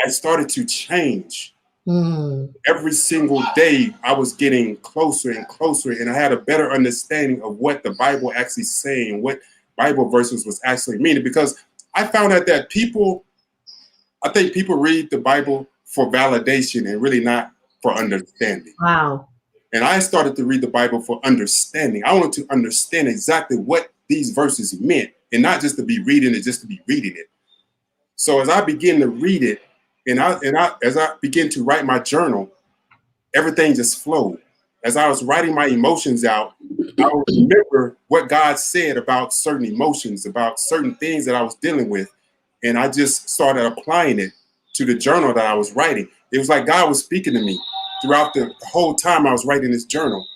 S5: I started to change. Every single day, I was getting closer and closer, and I had a better understanding of what the Bible actually saying, what Bible verses was actually meaning. Because I found out that I think people read the Bible for validation and really not for understanding.
S3: Wow.
S5: And I started to read the Bible for understanding. I wanted to understand exactly what these verses meant, and not just to be reading it, just to be reading it. So as I began to read it, as I began to write my journal, everything just flowed. As I was writing my emotions out, I would remember what God said about certain emotions, about certain things that I was dealing with. And I just started applying it to the journal that I was writing. It was like God was speaking to me throughout the whole time I was writing this journal.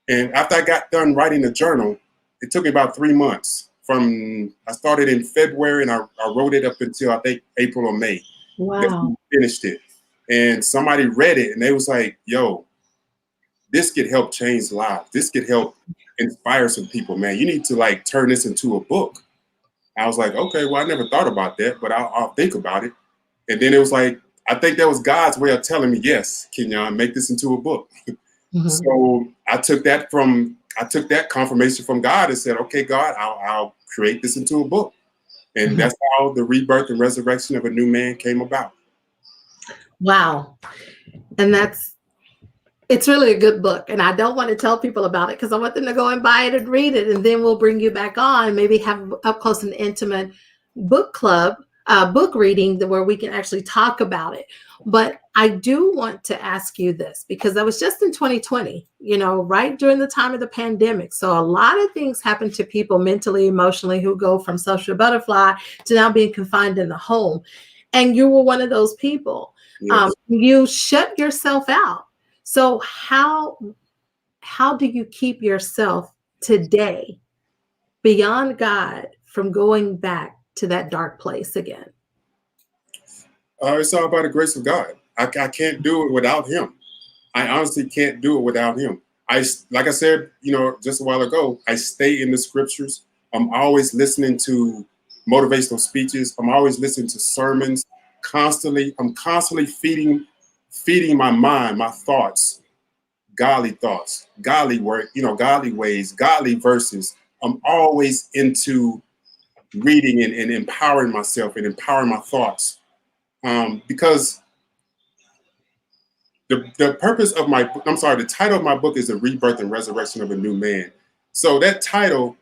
S5: And after I got done writing the journal, it took me about 3 months. I started in February and I wrote it up until I think April or May.
S3: Wow.
S5: Finished it. And somebody read it and they was like, yo, this could help change lives. This could help inspire some people, man. You need to like turn this into a book. I was like, okay, well, I never thought about that, but I'll think about it. And then it was like, I think that was God's way of telling me, yes, Kenyon, make this into a book. So I took that confirmation from God and said, okay, God, I'll create this into a book. And that's how the rebirth and resurrection of a new man came about.
S3: Wow. And it's really a good book. And I don't want to tell people about it because I want them to go and buy it and read it. And then we'll bring you back on, maybe have up close and intimate book club, book reading where we can actually talk about it. But I do want to ask you this because I was just in 2020, right during the time of the pandemic. So a lot of things happen to people mentally, emotionally, who go from social butterfly to now being confined in the home. And you were one of those people.
S5: Yes.
S3: You shut yourself out. So how do you keep yourself today beyond God from going back to that dark place again?
S5: It's all about the grace of God. I can't do it without him. I honestly can't do it without him. Like I said, just a while ago, I stay in the scriptures. I'm always listening to motivational speeches. I'm always listening to sermons constantly. I'm constantly feeding my mind, my thoughts, godly word, godly ways, godly verses. I'm always into reading and empowering myself and empowering my thoughts. Because the purpose of the title of my book is The Rebirth and Resurrection of a New Man. So that title,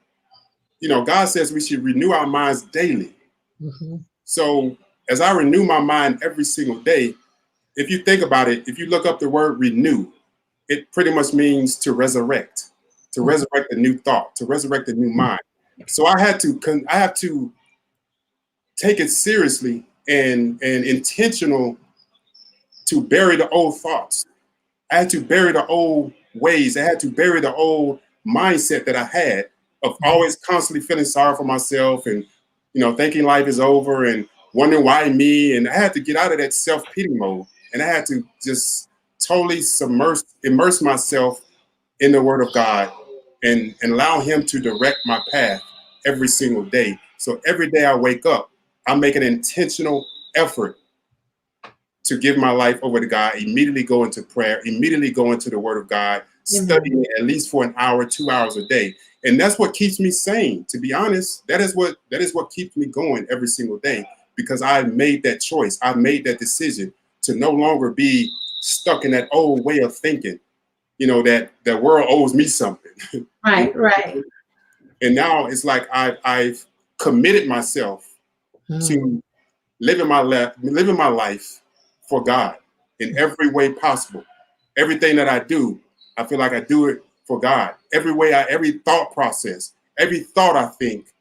S5: God says we should renew our minds daily. So as I renew my mind every single day, if you think about it, if you look up the word renew, it pretty much means to resurrect a new thought, to resurrect a new mind. So I have to take it seriously and intentional to bury the old thoughts. I had to bury the old ways. I had to bury the old mindset that I had of always constantly feeling sorry for myself and, thinking life is over and wondering why me. And I had to get out of that self-pity mode. And I had to just totally immerse myself in the word of God and allow him to direct my path every single day. So every day I wake up, I make an intentional effort to give my life over to God, immediately go into prayer, immediately go into the word of God, studying at least for an hour, 2 hours a day. And that's what keeps me sane. To be honest, that is what keeps me going every single day, because I made that choice. I made that decision to no longer be stuck in that old way of thinking, that the world owes me something.
S3: Right.
S5: And now it's like I've committed myself to living my life for God in every way possible. everything that I do, I feel like I do it for God. Every thought process, every thought I think,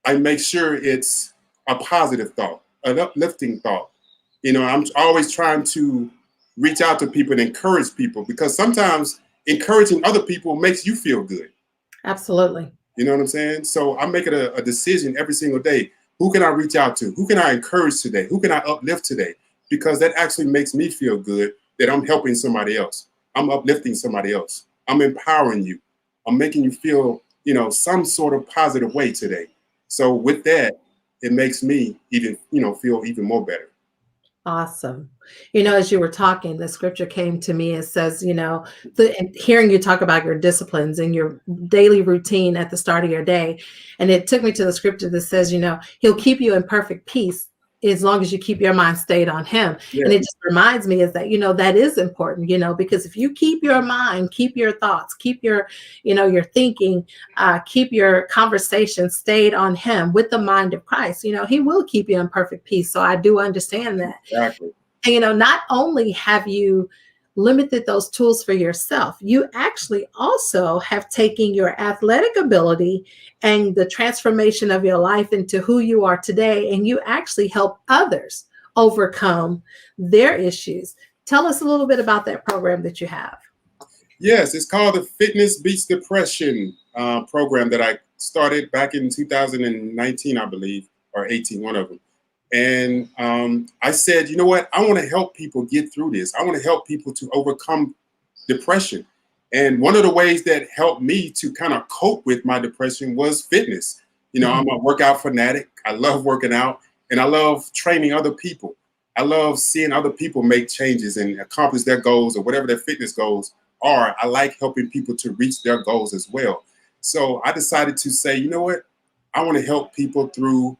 S5: I make sure it's a positive thought, an uplifting thought. I'm always trying to reach out to people and encourage people, because sometimes encouraging other people makes you feel good.
S3: Absolutely.
S5: You know what I'm saying? So I make it a decision every single day. Who can I reach out to? Who can I encourage today? Who can I uplift today? Because that actually makes me feel good that I'm helping somebody else. I'm uplifting somebody else. I'm empowering you. I'm making you feel, some sort of positive way today. So with that, it makes me even, feel even more better.
S3: Awesome. As you were talking, the scripture came to me. It says, and hearing you talk about your disciplines and your daily routine at the start of your day. And it took me to the scripture that says, he'll keep you in perfect peace as long as you keep your mind stayed on him. Yeah. And it just reminds me is that, that is important, because if you keep your mind, keep your thoughts, keep your, your thinking, keep your conversation stayed on him with the mind of Christ, he will keep you in perfect peace. So I do understand that.
S5: Exactly.
S3: And, not only have you limited those tools for yourself, you actually also have taken your athletic ability and the transformation of your life into who you are today, and you actually help others overcome their issues. Tell us a little bit about that program that you have.
S5: Yes, it's called the Fitness Beats Depression program that I started back in 2019, I believe, or 18, one of them. And I said, you know what? I want to help people get through this. I want to help people to overcome depression. And one of the ways that helped me to kind of cope with my depression was fitness. I'm a workout fanatic. I love working out, and I love training other people. I love seeing other people make changes and accomplish their goals or whatever their fitness goals are. I like helping people to reach their goals as well. So I decided to say, you know what? I want to help people through,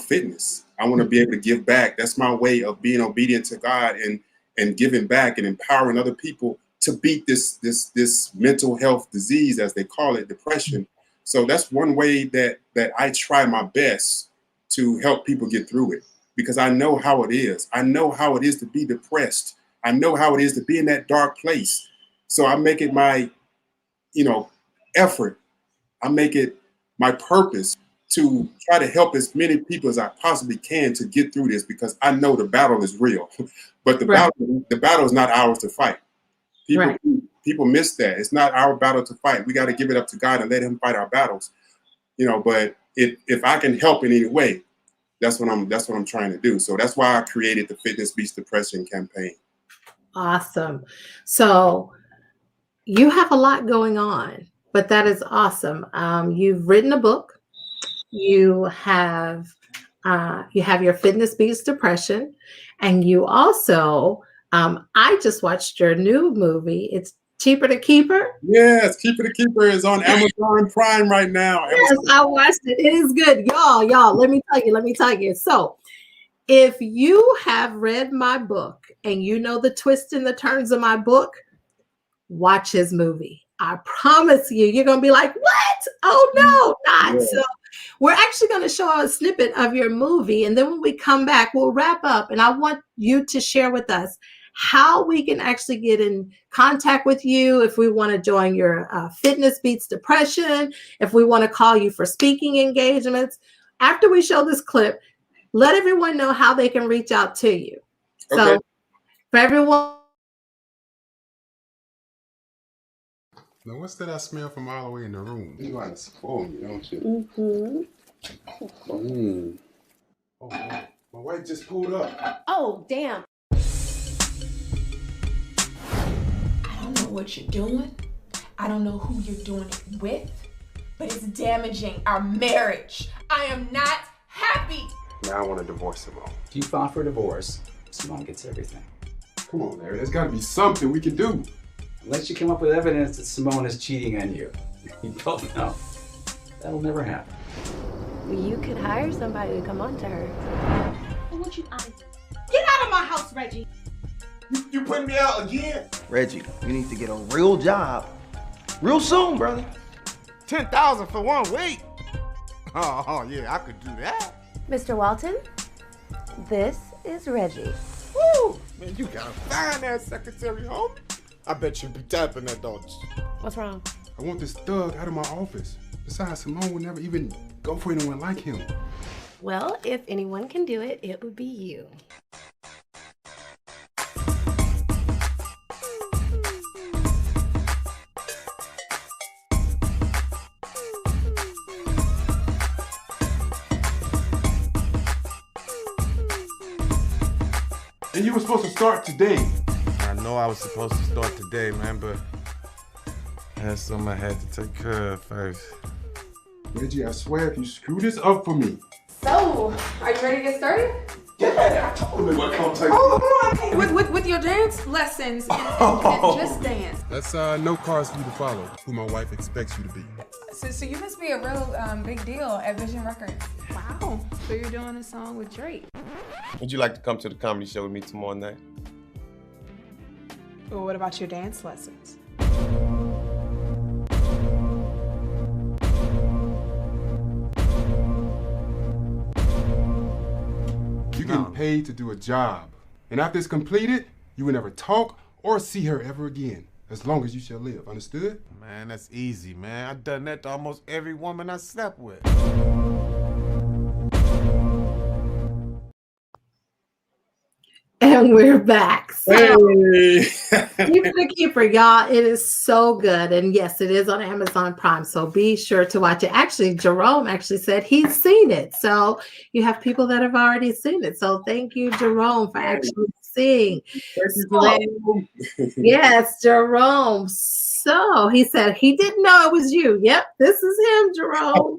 S5: fitness. I want to be able to give back. That's my way of being obedient to God and giving back and empowering other people to beat this mental health disease, as they call it, depression. So that's one way that I try my best to help people get through it, because I know how it is. I know how it is to be depressed. I know how it is to be in that dark place. So I make it my, effort. I make it my purpose to try to help as many people as I possibly can to get through this, because I know the battle is real, but the battle is not ours to fight. People miss that. It's not our battle to fight. We got to give it up to God and let him fight our battles, but if I can help in any way, that's what I'm trying to do. So that's why I created the Fitness Beats Depression campaign.
S3: Awesome. So you have a lot going on, but that is awesome. You've written a book. You have your Fitness Beats Depression, and you also, I just watched your new movie. It's Cheaper to Keeper.
S5: Yes, Cheaper to Keeper is on Amazon Prime right now.
S3: Yes, I watched it. It is good, y'all. Let me tell you. So, if you have read my book and you know the twists and the turns of my book, watch his movie. I promise you're gonna be like, what? Oh no, not. Yeah. So we're actually going to show a snippet of your movie, and then when we come back, we'll wrap up, and I want you to share with us how we can actually get in contact with you if we want to join your Fitness Beats Depression, if we want to call you for speaking engagements. After we show this clip, let everyone know how they can reach out to you. Okay. So for everyone.
S5: Now, what's that I smell from all the way in the room? You like to spoil me, don't you? Mm-hmm. Oh, my wife just pulled up.
S1: Oh, damn. I don't know what you're doing. I don't know who you're doing it with, but it's damaging our marriage. I am not happy.
S5: Now I want to divorce Simone.
S10: If you file for divorce, Simone gets everything.
S5: Come on, Larry. There's got to be something we can do.
S10: Unless you come up with evidence that Simone is cheating on you. You both know. That'll never happen.
S11: You could hire somebody to come on to her.
S1: What you out of here? Get out of my house, Reggie.
S6: You putting me out again?
S12: Reggie, you need to get a real job real soon, brother.
S6: 10,000 for 1 week? Oh, yeah, I could do that.
S11: Mr. Walton, this is Reggie.
S1: Woo!
S13: Woo! Man, you got a fine-ass secretary, homie. I bet you be tapping that, don't you?
S11: What's wrong?
S14: I want this thug out of my office. Besides, Simone would never even go for anyone like him.
S11: Well, if anyone can do it, it would be you.
S14: And you were supposed to start today.
S13: I know I was supposed to start today, man, but I had something I had to take care of first.
S14: Reggie, I swear if you screw this up for me.
S1: So, are you ready to get started?
S14: Yeah, I told him what come take.
S1: With your dance lessons and just dance.
S14: That's no cars for you to follow, who my wife expects you to be.
S1: So you must be a real big deal at Vision Records. Wow. So you're doing a song with Drake.
S13: Would you like to come to the comedy show with me tomorrow night?
S1: Well, what about your dance lessons?
S14: You're getting paid to do a job. And after it's completed, you will never talk or see her ever again, as long as you shall live. Understood?
S13: Man, that's easy, man. I've done that to almost every woman I slept with.
S3: And we're back. So,
S5: Hey.
S3: Keeper the Keeper, y'all, it is so good. And yes, it is on Amazon Prime. So be sure to watch it. Actually, Jerome actually said he's seen it. So you have people that have already seen it. So thank you, Jerome, for actually seeing. Yes, Jerome. So he said he didn't know it was you. Yep, this is him, Jerome.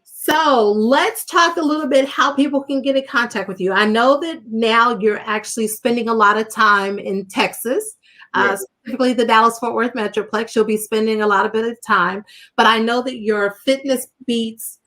S3: So let's talk a little bit how people can get in contact with you. I know that now you're actually spending a lot of time in Texas, specifically the Dallas-Fort Worth Metroplex. You'll be spending a lot of bit of time, but I know that your Fitness Beats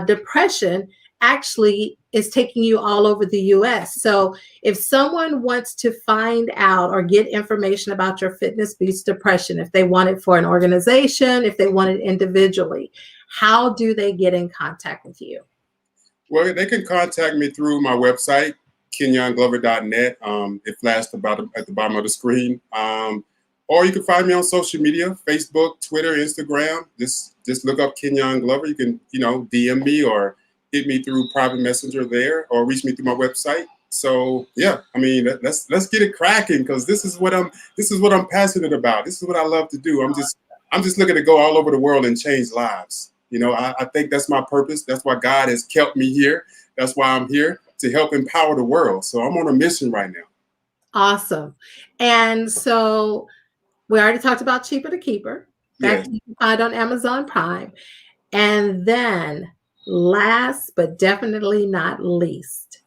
S3: depression actually is taking you all over the U.S. So if someone wants to find out or get information about your Fitness Beats depression, if they want it for an organization, if they want it individually, how do they get in contact with you?
S5: Well, they can contact me through my website, kenyonglover.net. It flashed at the bottom of the screen. Or you can find me on social media, Facebook, Twitter, Instagram. Just look up Kenyon Glover. You can, DM me or hit me through private messenger there, or reach me through my website. So yeah, I mean, let's get it cracking, because this is what I'm passionate about. This is what I love to do. I'm just looking to go all over the world and change lives. I think that's my purpose. That's why God has kept me here. That's why I'm here, to help empower the world. So I'm on a mission right now.
S3: Awesome. And so we already talked about Cheaper to Keeper. That you can find on Amazon Prime. And then last but definitely not least,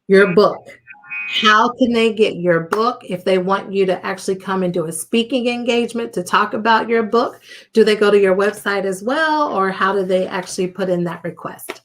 S3: your book. How can they get your book if they want you to actually come and do a speaking engagement to talk about your book? Do they go to your website as well, or how do they actually put in that request?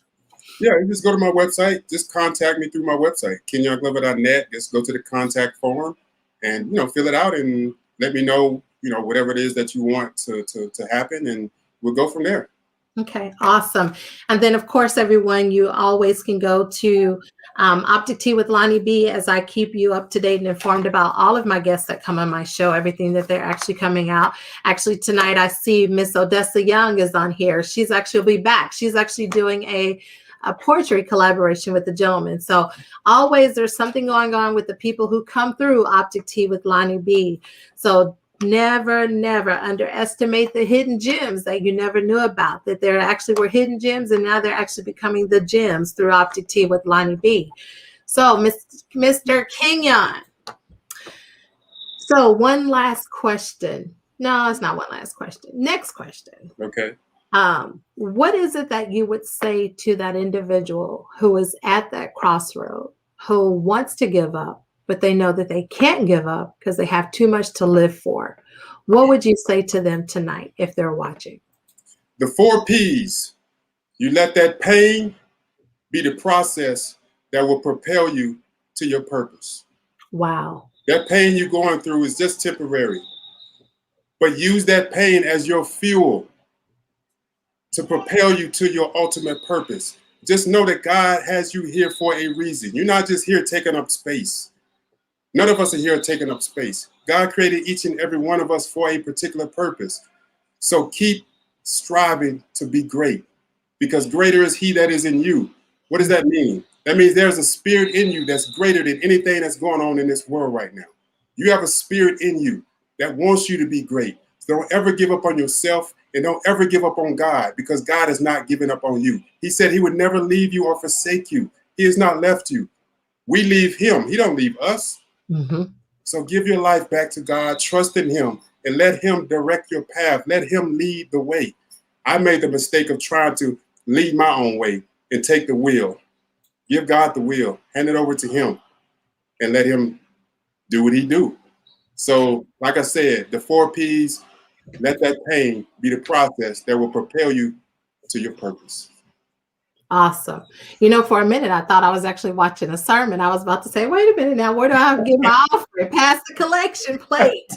S5: Yeah, you just go to my website. Just contact me through my website, kenyonglover.net. Just go to the contact form and, fill it out and let me know, whatever it is that you want to happen, and we'll go from there.
S3: Okay, awesome. And then, of course, everyone, you always can go to Optic Tea with LonnieB, as I keep you up to date and informed about all of my guests that come on my show, everything that they're actually coming out. Actually, tonight I see Miss Odessa Young is on here. She's actually will be back. She's actually doing a poetry collaboration with the gentleman. So always there's something going on with the people who come through Optic Tea with LonnieB. So never underestimate the hidden gems that you never knew about, that there actually were hidden gems, and now they're actually becoming the gems through Optic Tea with LonnieB. So Mr. Kenyon. So one last question. No, it's not one last question. Next question.
S5: Okay.
S3: What is it that you would say to that individual who is at that crossroad, who wants to give up, but they know that they can't give up because they have too much to live for? What would you say to them tonight if they're watching?
S5: The 4 P's. You let that pain be the process that will propel you to your purpose.
S3: Wow.
S5: That pain you're going through is just temporary. But use that pain as your fuel to propel you to your ultimate purpose. just know that God has you here for a reason. You're not just here taking up space. None of us are here taking up space. God created each and every one of us for a particular purpose. So keep striving to be great, because greater is he that is in you. What does that mean? That means there's a spirit in you that's greater than anything that's going on in this world right now. You have a spirit in you that wants you to be great. So don't ever give up on yourself, and don't ever give up on God, because God is not giving up on you. He said he would never leave you or forsake you. He has not left you. We leave him. He don't leave us.
S3: Mm-hmm.
S5: So give your life back to God, trust in him, and let him direct your path. Let him lead the way. I made the mistake of trying to lead my own way and take the wheel. Give God the wheel, hand it over to him, and let him do what he do. So, like I said, the 4 P's, let that pain be the process that will propel you to your purpose.
S3: Awesome. You know, for a minute, I thought I was actually watching a sermon. I was about to say, wait a minute now, where do I get my offering? Pass the collection plate.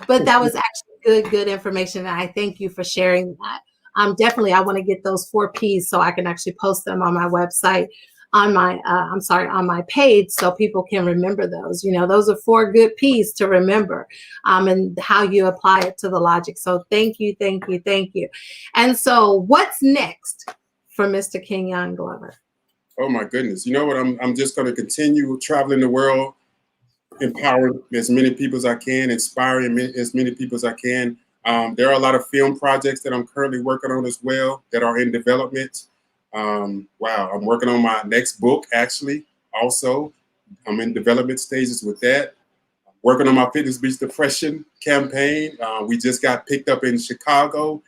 S3: But that was actually good information. And I thank you for sharing that. Definitely, I want to get those 4 P's so I can actually post them on my website, on my page, so people can remember those. You know, those are 4 good P's to remember, and how you apply it to the logic. So thank you. And so what's next for Mr. Kenyon Glover?
S5: Oh my goodness. You know what? I'm just going to continue traveling the world, empowering as many people as I can, inspiring as many people as I can. There are a lot of film projects that I'm currently working on as well that are in development. Wow, I'm working on my next book, actually, also. I'm in development stages with that. I'm working on my Fitness Beats Depression campaign. We just got picked up in Chicago,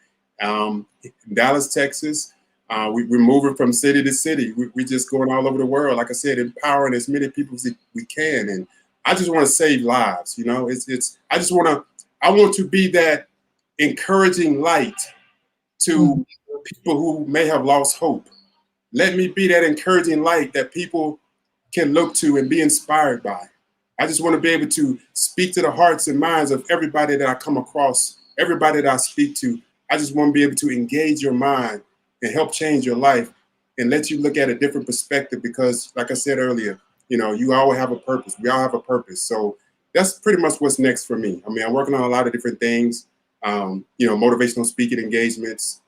S5: Dallas, Texas. We're moving from city to city. We're just going all over the world, like I said, empowering as many people as we can. And I just want to save lives. You know, I want to be that encouraging light to people who may have lost hope. Let me be that encouraging light that people can look to and be inspired by. I just want to be able to speak to the hearts and minds of everybody that I come across, everybody that I speak to. I just want to be able to engage your mind and help change your life and let you look at a different perspective, because like I said earlier, you know, you all have a purpose. We all have a purpose. So that's pretty much what's next for me. I mean, I'm working on a lot of different things, you know, motivational speaking engagements.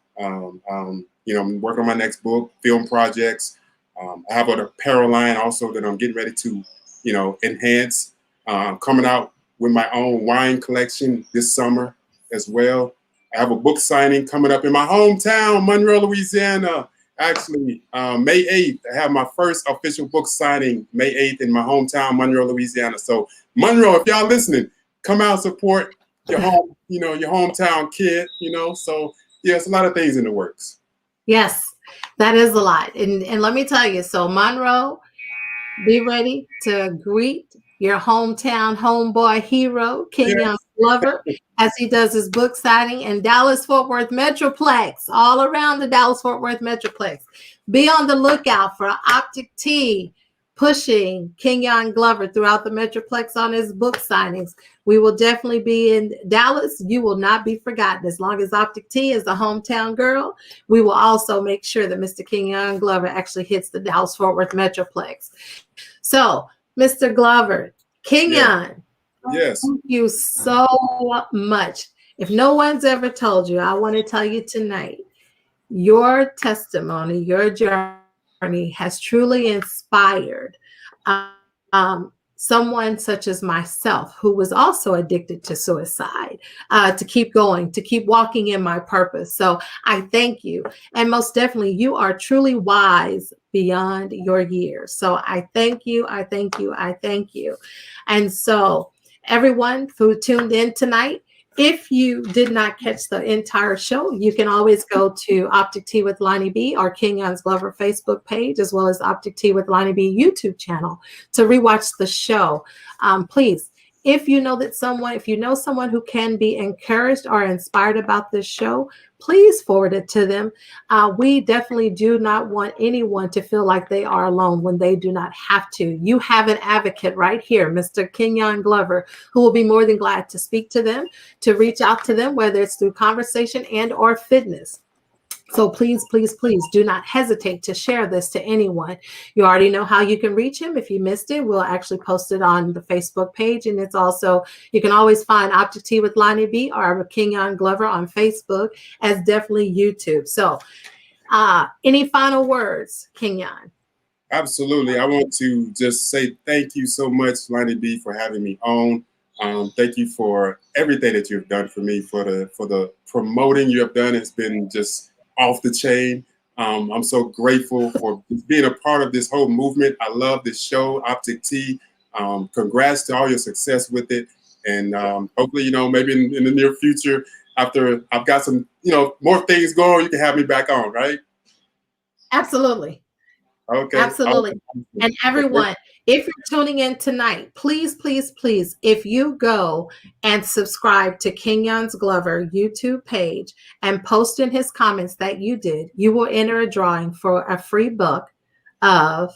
S5: You know, I'm working on my next book, film projects. I have an apparel line also that I'm getting ready to, you know, enhance. Coming out with my own wine collection this summer as well. I have a book signing coming up in my hometown, Monroe, Louisiana. Actually, May 8th, I have my first official book signing, May 8th, in my hometown, Monroe, Louisiana. So, Monroe, if y'all listening, come out, support your home, you know, your hometown kid, you know. So, yeah, it's a lot of things in the works.
S3: Yes, that is a lot. And let me tell you, so Monroe, be ready to greet your hometown homeboy hero, Kenyon Glover, as he does his book signing in Dallas-Fort Worth Metroplex, all around the Dallas-Fort Worth Metroplex. Be on the lookout for Optic Tea pushing Kenyon Glover throughout the Metroplex on his book signings. We will definitely be in Dallas. You will not be forgotten. As long as Optic Tea is the hometown girl, we will also make sure that Mr. Kenyon Glover actually hits the Dallas-Fort Worth Metroplex. So, Mr. Glover, Kenyon,
S5: yes,
S3: thank you so much. If no one's ever told you, I want to tell you tonight, your testimony, your journey has truly inspired someone such as myself, who was also addicted to suicide, to keep going, to keep walking in my purpose. So I thank you. And most definitely, you are truly wise beyond your years. So I thank you. I thank you. I thank you. And so everyone who tuned in tonight, if you did not catch the entire show, you can always go to Optic Tea with LonnieB or Kenyon's Glover Facebook page, as well as Optic Tea with LonnieB YouTube channel to rewatch the show. Please, if you know someone who can be encouraged or inspired about this show, please forward it to them. We definitely do not want anyone to feel like they are alone when they do not have to. You have an advocate right here, Mr. Kenyon Glover, who will be more than glad to speak to them, to reach out to them, whether it's through conversation and or fitness. So please, please, please do not hesitate to share this to anyone. You already know how you can reach him. If you missed it, we'll actually post it on the Facebook page. And it's also, you can always find Optic Tea with LonnieB or Kenyon Glover on Facebook, as definitely YouTube. So any final words, Kenyon?
S5: Absolutely. I want to just say thank you so much, LonnieB, for having me on. Thank you for everything that you've done for me, for the promoting you have done. It's been just off the chain. I'm so grateful for being a part of this whole movement. I love this show, Optic Tea. Congrats to all your success with it. And hopefully, maybe in the near future, after I've got some, more things going, you can have me back on, right?
S3: Absolutely.
S5: Okay.
S3: Absolutely. And everyone, if you're tuning in tonight, please, please, please, if you go and subscribe to Kenyon's Glover YouTube page and post in his comments that you did, you will enter a drawing for a free book of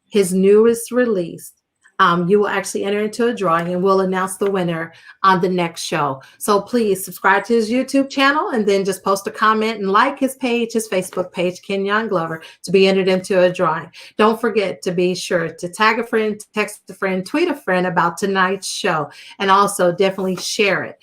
S3: his newest release. You will actually enter into a drawing and we'll announce the winner on the next show. So please subscribe to his YouTube channel and then just post a comment and like his page, his Facebook page, Kenyon Glover, to be entered into a drawing. Don't forget to be sure to tag a friend, text a friend, tweet a friend about tonight's show, and also definitely share it.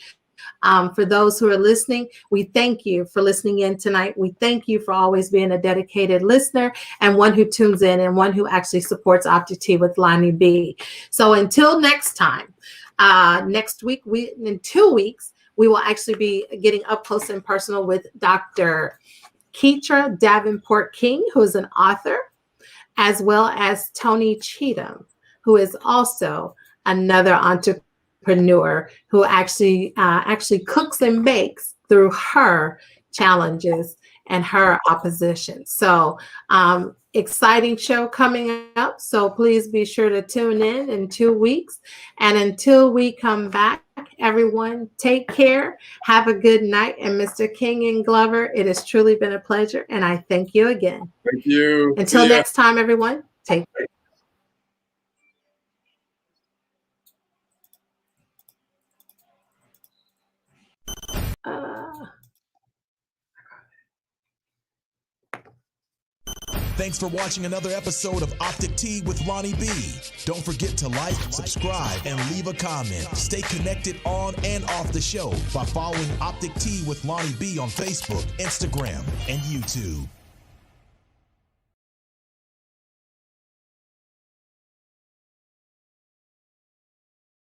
S3: For those who are listening, we thank you for listening in tonight. We thank you for always being a dedicated listener and one who tunes in and one who actually supports Optic Tea with LonnieB. So until next time, next week, in 2 weeks, we will actually be getting up close and personal with Dr. Keetra Davenport King, who is an author, as well as Tony Cheatham, who is also another entrepreneur who actually cooks and bakes through her challenges and her opposition. So exciting show coming up. So please be sure to tune in 2 weeks. And until we come back, everyone, take care. Have a good night. And Mr. Kenyon Glover, it has truly been a pleasure. And I thank you again.
S5: Thank you.
S3: Until next time, everyone, take care.
S2: Thanks for watching another episode of Optic Tea with LonnieB. Don't forget to like, subscribe, and leave a comment. Stay connected on and off the show by following Optic Tea with LonnieB on Facebook, Instagram, and YouTube.